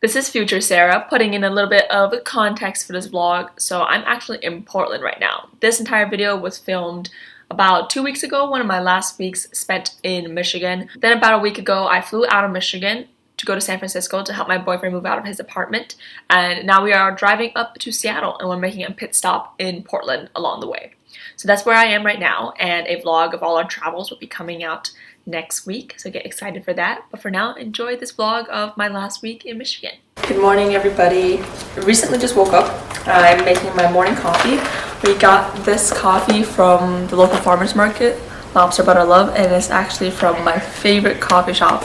This is future Sarah, putting in a little bit of context for this vlog. So I'm actually in Portland right now. This entire video was filmed about 2 weeks ago, one of my last weeks spent in Michigan. Then about a week ago, I flew out of Michigan to go to San Francisco to help my boyfriend move out of his apartment. And now we are driving up to Seattle and we're making a pit stop in Portland along the way. So that's where I am right now, and a vlog of all our travels will be coming out next week, so get excited for that. But for now, enjoy this vlog of my last week in Michigan. Good morning, everybody. I recently just woke up. I'm making my morning coffee. We got this coffee from the local farmers market, Lobster Butter Love, and it's actually from my favorite coffee shop.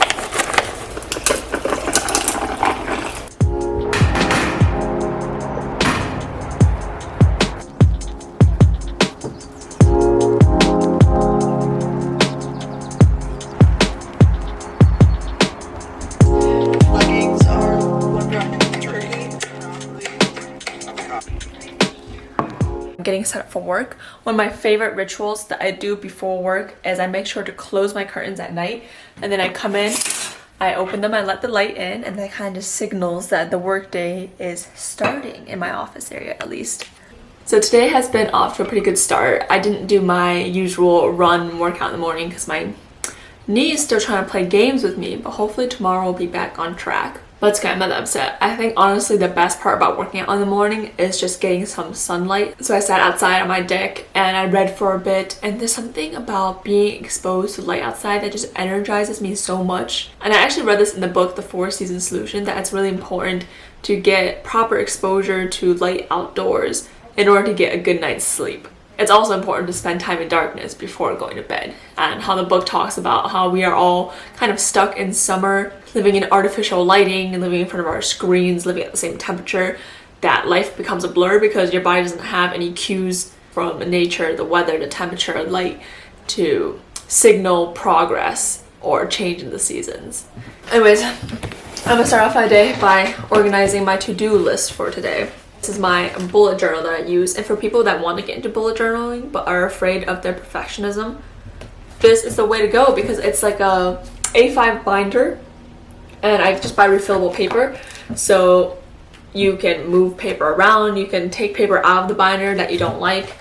Getting set up for work. One of my favorite rituals that I do before work is I make sure to close my curtains at night, and then I come in, I open them, I let the light in, and that kind of signals that the work day is starting in my office area at least. So today has been off to a pretty good start. I didn't do my usual run workout in the morning because my knee is still trying to play games with me, but hopefully tomorrow we'll be back on track. Let's get another upset. I think honestly the best part about working out in the morning is just getting some sunlight. So I sat outside on my deck and I read for a bit, and there's something about being exposed to light outside that just energizes me so much. And I actually read this in the book, The 4-Season Solution, that it's really important to get proper exposure to light outdoors in order to get a good night's sleep. It's also important to spend time in darkness before going to bed, and how the book talks about how we are all kind of stuck in summer, living in artificial lighting and living in front of our screens, living at the same temperature, that life becomes a blur because your body doesn't have any cues from nature, the weather, the temperature, light to signal progress or change in the seasons. Anyways, I'm gonna start off my day by organizing my to-do list for today. This is my bullet journal that I use, and for people that want to get into bullet journaling but are afraid of their perfectionism, this is the way to go because it's like a A5 binder, and I just buy refillable paper, so you can move paper around, you can take paper out of the binder that you don't like,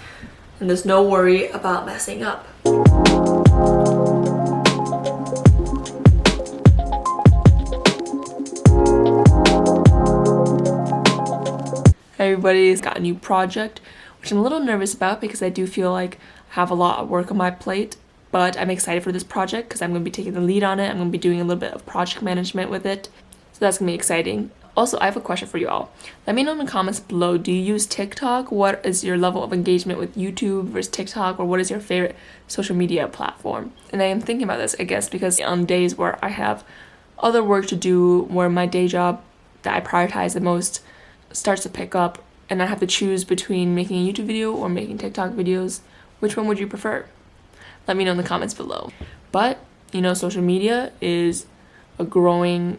and there's no worry about messing up. Everybody's got a new project, which I'm a little nervous about because I do feel like I have a lot of work on my plate, but I'm excited for this project because I'm going to be taking the lead on it. I'm going to be doing a little bit of project management with it, so that's going to be exciting. Also, I have a question for you all. Let me know in the comments below, do you use TikTok? What is your level of engagement with YouTube versus TikTok, or what is your favorite social media platform? And I am thinking about this, I guess, because on days where I have other work to do, where my day job that I prioritize the most starts to pick up and I have to choose between making a YouTube video or making TikTok videos, which one would you prefer? Let me know in the comments below. But you know, social media is a growing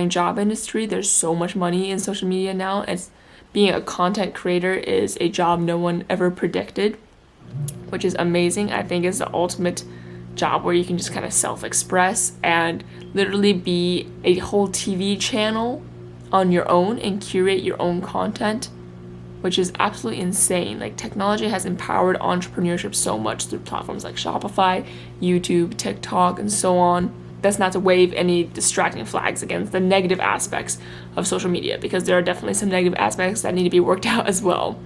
job industry. There's so much money in social media now. It's being a content creator is a job no one ever predicted, which is amazing. I think it's the ultimate job where you can just kind of self-express and literally be a whole TV channel on your own and curate your own content, which is absolutely insane. Like, technology has empowered entrepreneurship so much through platforms like Shopify, YouTube, TikTok, and so on. That's not to wave any distracting flags against the negative aspects of social media, because there are definitely some negative aspects that need to be worked out as well.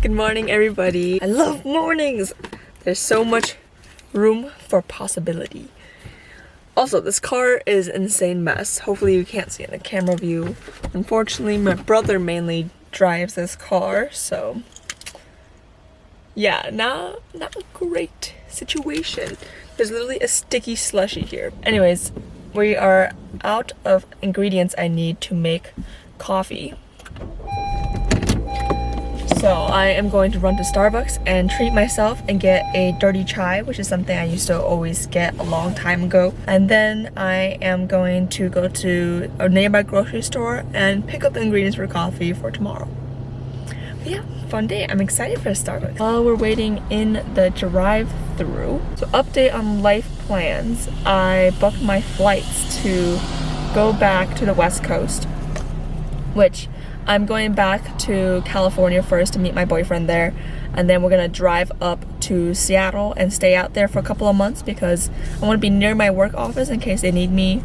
Good morning, everybody. I love mornings. There's so much room for possibility. Also, this car is an insane mess. Hopefully you can't see it in the camera view. Unfortunately, my brother mainly drives this car, so yeah, not a great situation. There's literally a sticky slushy here. Anyways, we are out of ingredients I need to make coffee. So I am going to run to Starbucks and treat myself and get a dirty chai, which is something I used to always get a long time ago. And then I am going to go to a nearby grocery store and pick up the ingredients for coffee for tomorrow. Yeah, fun day. I'm excited for Starbucks. While we're waiting in the drive-thru, so update on life plans. I booked my flights to go back to the West Coast, which I'm going back to California first to meet my boyfriend there, and then we're gonna drive up to Seattle and stay out there for a couple of months because I want to be near my work office in case they need me,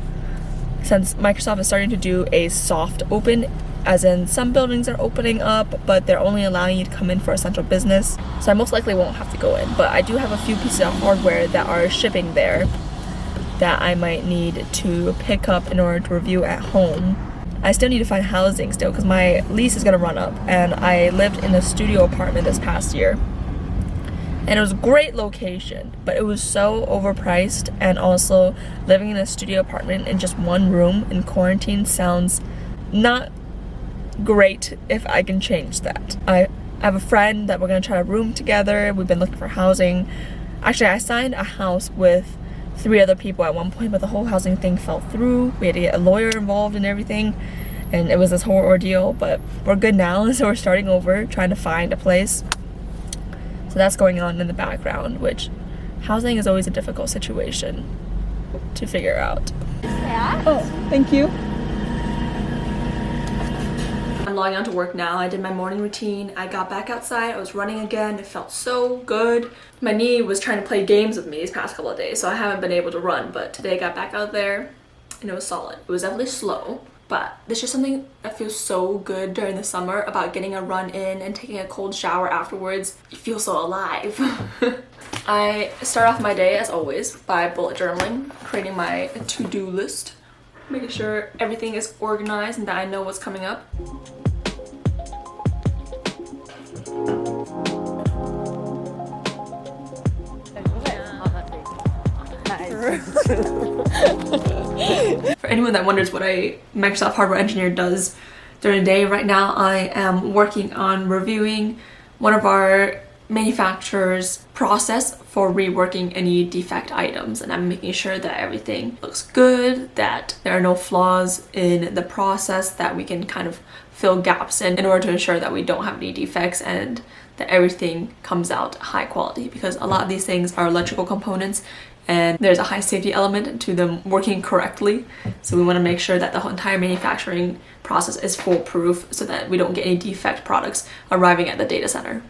since Microsoft is starting to do a soft open, as in some buildings are opening up but they're only allowing you to come in for essential business, so I most likely won't have to go in. But I do have a few pieces of hardware that are shipping there that I might need to pick up in order to review at home. I still need to find housing still because my lease is gonna run up, and I lived in a studio apartment this past year and it was a great location, but it was so overpriced, and also living in a studio apartment in just one room in quarantine sounds not great if I can change that. I have a friend that we're gonna try to room together. We've been looking for housing. Actually, I signed a house with 3 other people at one point, but the whole housing thing fell through. We had to get a lawyer involved and everything, and it was this whole ordeal, but we're good now, so we're starting over, trying to find a place. So that's going on in the background, which housing is always a difficult situation to figure out. Yeah. Oh, thank you. I'm logging on to work now. I did my morning routine. I got back outside. I was running again. It felt so good. My knee was trying to play games with me these past couple of days, so I haven't been able to run, but today I got back out there and it was solid. It was definitely slow, but there's just something that feels so good during the summer about getting a run in and taking a cold shower afterwards. You feel so alive. I start off my day, as always, by bullet journaling, creating my to-do list, making sure everything is organized and that I know what's coming up. For anyone that wonders what a Microsoft hardware engineer does during the day, right now I am working on reviewing one of our manufacturer's process for reworking any defect items, and I'm making sure that everything looks good, that there are no flaws in the process, that we can kind of fill gaps in order to ensure that we don't have any defects and that everything comes out high quality, because a lot of these things are electrical components and there's a high safety element to them working correctly. So we want to make sure that the whole entire manufacturing process is foolproof so that we don't get any defect products arriving at the data center.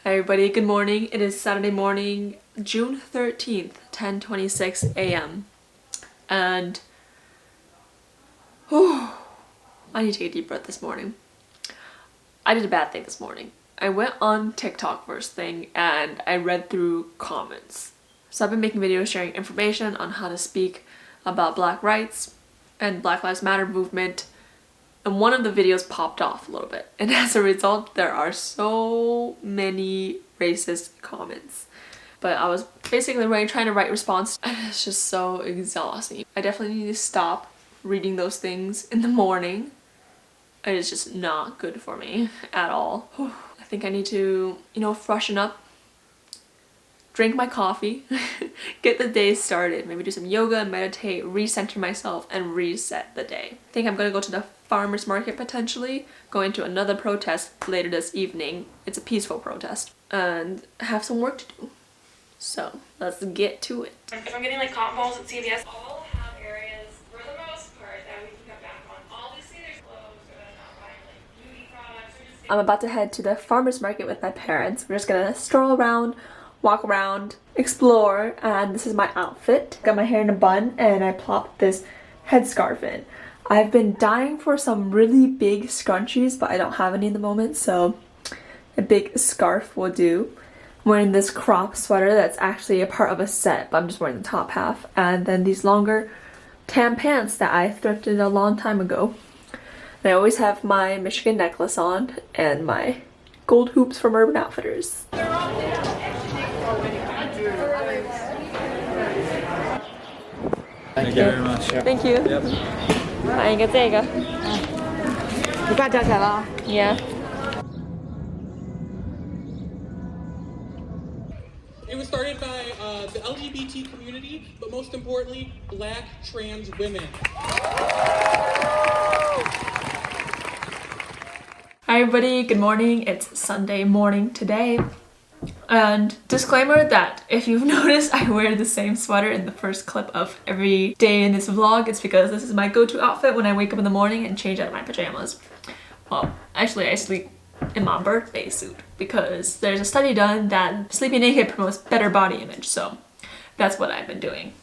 Hi everybody, good morning. It is Saturday morning, June 13th, 10:26 a.m. And I need to take a deep breath this morning. I did a bad thing this morning. I went on TikTok first thing and I read through comments. So I've been making videos sharing information on how to speak about Black rights and Black Lives Matter movement, and one of the videos popped off a little bit, and as a result there are so many racist comments. But I was basically trying to write response, and it's just so exhausting. I definitely need to stop reading those things in the morning. It is just not good for me at all. I think I need to, freshen up, drink my coffee, get the day started, maybe do some yoga, meditate, recenter myself, and reset the day. I think I'm gonna go to the farmer's market potentially, going to another protest later this evening. It's a peaceful protest, and have some work to do. So let's get to it. If I'm getting like cotton balls at CVS, all have areas for the most part that we can cut back on. Obviously there's clothes, but I'm not buying like beauty products. I'm about to head to the farmer's market with my parents. We're just gonna stroll around, walk around, explore, and this is my outfit. Got my hair in a bun and I plopped this headscarf in. I've been dying for some really big scrunchies, but I don't have any in the moment, so a big scarf will do. I'm wearing this crop sweater that's actually a part of a set, but I'm just wearing the top half, and then these longer tan pants that I thrifted a long time ago. And I always have my Michigan necklace on and my gold hoops from Urban Outfitters. Thank you very much. Thank you. Yep. 买一个这个。你挂价钱了？ Yeah. LGBT community, but most importantly, Black trans women. Hi everybody, good morning. It's Sunday morning today. And disclaimer that if you've noticed I wear the same sweater in the first clip of every day in this vlog, it's because this is my go-to outfit when I wake up in the morning and change out of my pajamas. Well, actually I sleep in my birthday suit because there's a study done that sleeping naked promotes better body image, so that's what I've been doing.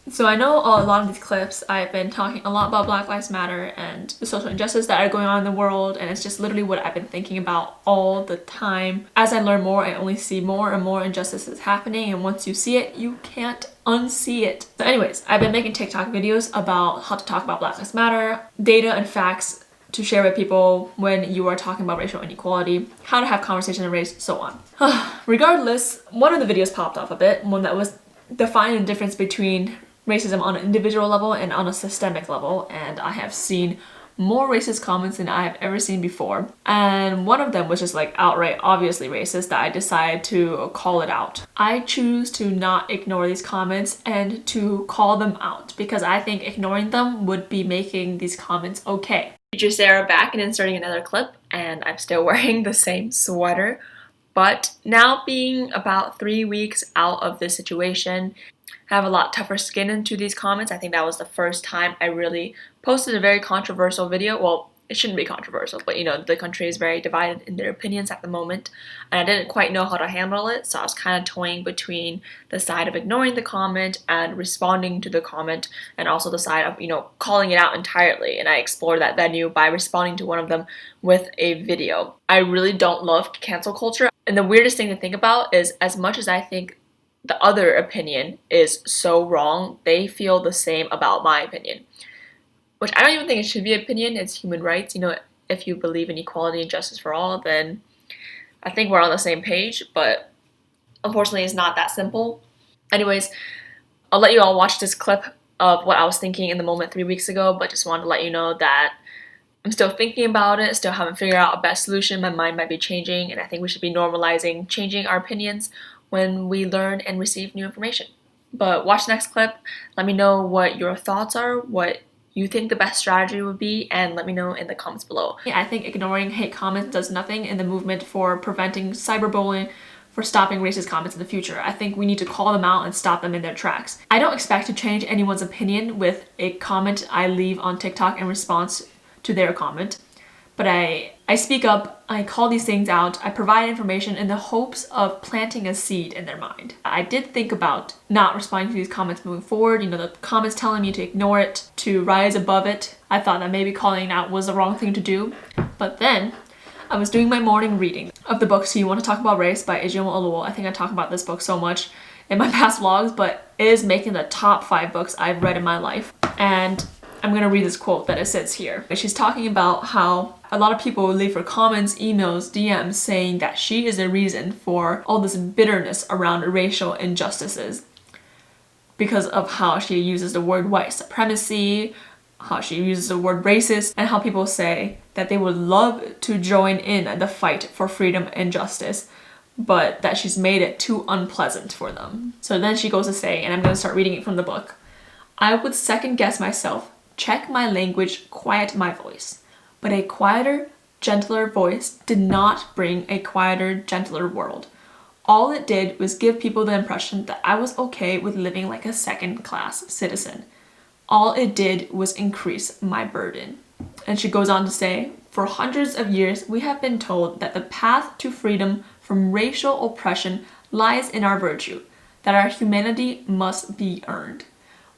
So I know a lot of these clips I've been talking a lot about Black Lives Matter and the social injustice that are going on in the world, and it's just literally what I've been thinking about all the time. As I learn more, I only see more and more injustices happening, and once you see it, you can't unsee it. So anyways, I've been making TikTok videos about how to talk about Black Lives Matter, data and facts to share with people when you are talking about racial inequality, how to have conversation on race, so on. Regardless, one of the videos popped off a bit, one that was defining the difference between racism on an individual level and on a systemic level, and I have seen more racist comments than I have ever seen before, and one of them was just like outright obviously racist that I decided to call it out. I choose to not ignore these comments and to call them out because I think ignoring them would be making these comments okay. Teacher Sarah back and inserting another clip, and I'm still wearing the same sweater, but now being about 3 weeks out of this situation, I have a lot tougher skin into these comments. I think that was the first time I really posted a very controversial video. Well, it shouldn't be controversial, but you know, the country is very divided in their opinions at the moment, and I didn't quite know how to handle it, so I was kind of toying between the side of ignoring the comment and responding to the comment, and also the side of, you know, calling it out entirely, and I explored that venue by responding to one of them with a video. I really don't love cancel culture, and the weirdest thing to think about is as much as I think the other opinion is so wrong, they feel the same about my opinion. Which I don't even think it should be an opinion, it's human rights. You know, if you believe in equality and justice for all, then I think we're on the same page, but unfortunately it's not that simple. Anyways, I'll let you all watch this clip of what I was thinking in the moment 3 weeks ago, but just wanted to let you know that I'm still thinking about it, still haven't figured out a best solution. My mind might be changing, and I think we should be normalizing changing our opinions when we learn and receive new information. But watch the next clip, let me know what your thoughts are, what you think the best strategy would be, and let me know in the comments below. I think ignoring hate comments does nothing in the movement for preventing cyberbullying, for stopping racist comments in the future. I think we need to call them out and stop them in their tracks. I don't expect to change anyone's opinion with a comment I leave on TikTok in response to their comment, but I speak up, I call these things out, I provide information in the hopes of planting a seed in their mind. I did think about not responding to these comments moving forward, you know, the comments telling me to ignore it, to rise above it. I thought that maybe calling it out was the wrong thing to do, but then I was doing my morning reading of the book So You Want to Talk About Race by Ijeoma Oluo. I think I talk about this book so much in my past vlogs, but it is making the top 5 books I've read in my life. And I'm gonna read this quote that it says here. She's talking about how a lot of people leave her comments, emails, DMs saying that she is the reason for all this bitterness around racial injustices because of how she uses the word white supremacy, how she uses the word racist, and how people say that they would love to join in the fight for freedom and justice, but that she's made it too unpleasant for them. So then she goes to say, and I'm gonna start reading it from the book, I would second guess myself, check my language, quiet my voice. But a quieter, gentler voice did not bring a quieter, gentler world. All it did was give people the impression that I was okay with living like a second-class citizen. All it did was increase my burden. And she goes on to say, for hundreds of years, we have been told that the path to freedom from racial oppression lies in our virtue, that our humanity must be earned.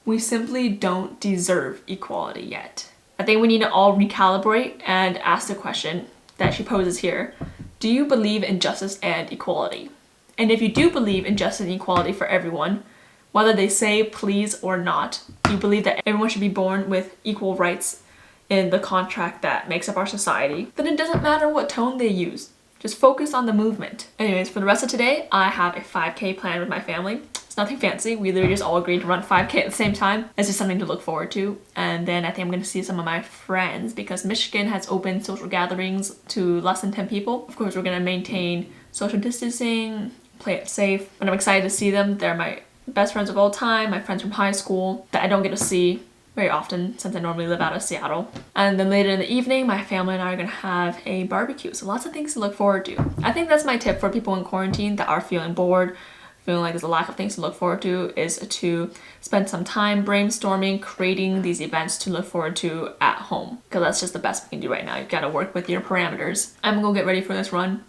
We simply don't deserve equality yet. I think we need to all recalibrate and ask the question that she poses here. Do you believe in justice and equality? And if you do believe in justice and equality for everyone, whether they say please or not, you believe that everyone should be born with equal rights in the contract that makes up our society, then it doesn't matter what tone they use. Just focus on the movement. Anyways, for the rest of today, I have a 5K plan with my family. It's nothing fancy. We literally just all agreed to run 5K at the same time. It's just something to look forward to. And then I think I'm going to see some of my friends because Michigan has opened social gatherings to less than 10 people. Of course, we're going to maintain social distancing, play it safe, but I'm excited to see them. They're my best friends of all time, my friends from high school that I don't get to see very often since I normally live out of Seattle. And then later in the evening, my family and I are gonna have a barbecue. So lots of things to look forward to. I think that's my tip for people in quarantine that are feeling bored, feeling like there's a lack of things to look forward to, is to spend some time brainstorming, creating these events to look forward to at home. Because that's just the best we can do right now. You've gotta work with your parameters. I'm gonna go get ready for this run.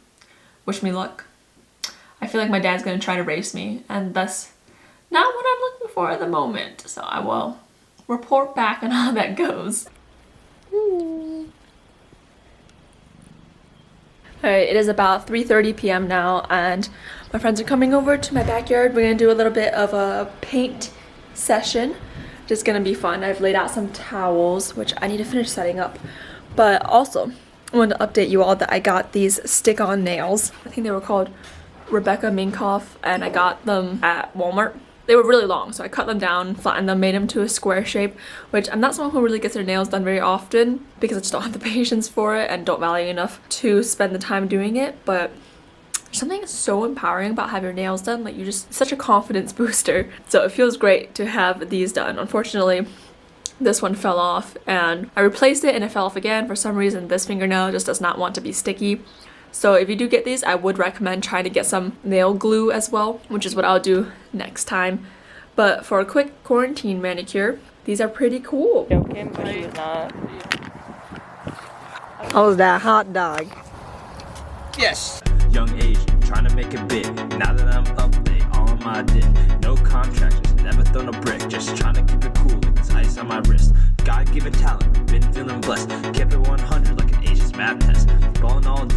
Wish me luck. I feel like my dad's gonna try to race me, and that's not what I'm looking for at the moment. So I will report back on how that goes. Alright, it is about 3:30 p.m. now, and my friends are coming over to my backyard. We're gonna do a little bit of a paint session. Just gonna be fun. I've laid out some towels, which I need to finish setting up. But also, I wanted to update you all that I got these stick-on nails. I think they were called Rebecca Minkoff, and I got them at Walmart. They were really long, so I cut them down, flattened them, made them to a square shape, which I'm not someone who really gets their nails done very often because I just don't have the patience for it and don't value enough to spend the time doing it, but there's something so empowering about having your nails done. Like, it's such a confidence booster. So it feels great to have these done. Unfortunately, this one fell off and I replaced it and it fell off again. For some reason, this fingernail just does not want to be sticky. So if you do get these, I would recommend trying to get some nail glue as well, which is what I'll do next time. But for a quick quarantine manicure, these are pretty cool. Joking, but she was not. How was that hot dog? Yes. Young age, trying to make it big. Now that I'm up, they all on my dick. No contractors, never thrown a brick. Just trying to keep it cool like this ice on my wrist. God-given talent, been feeling blessed. Kept it 100 like an Asian's math test. Balling all day.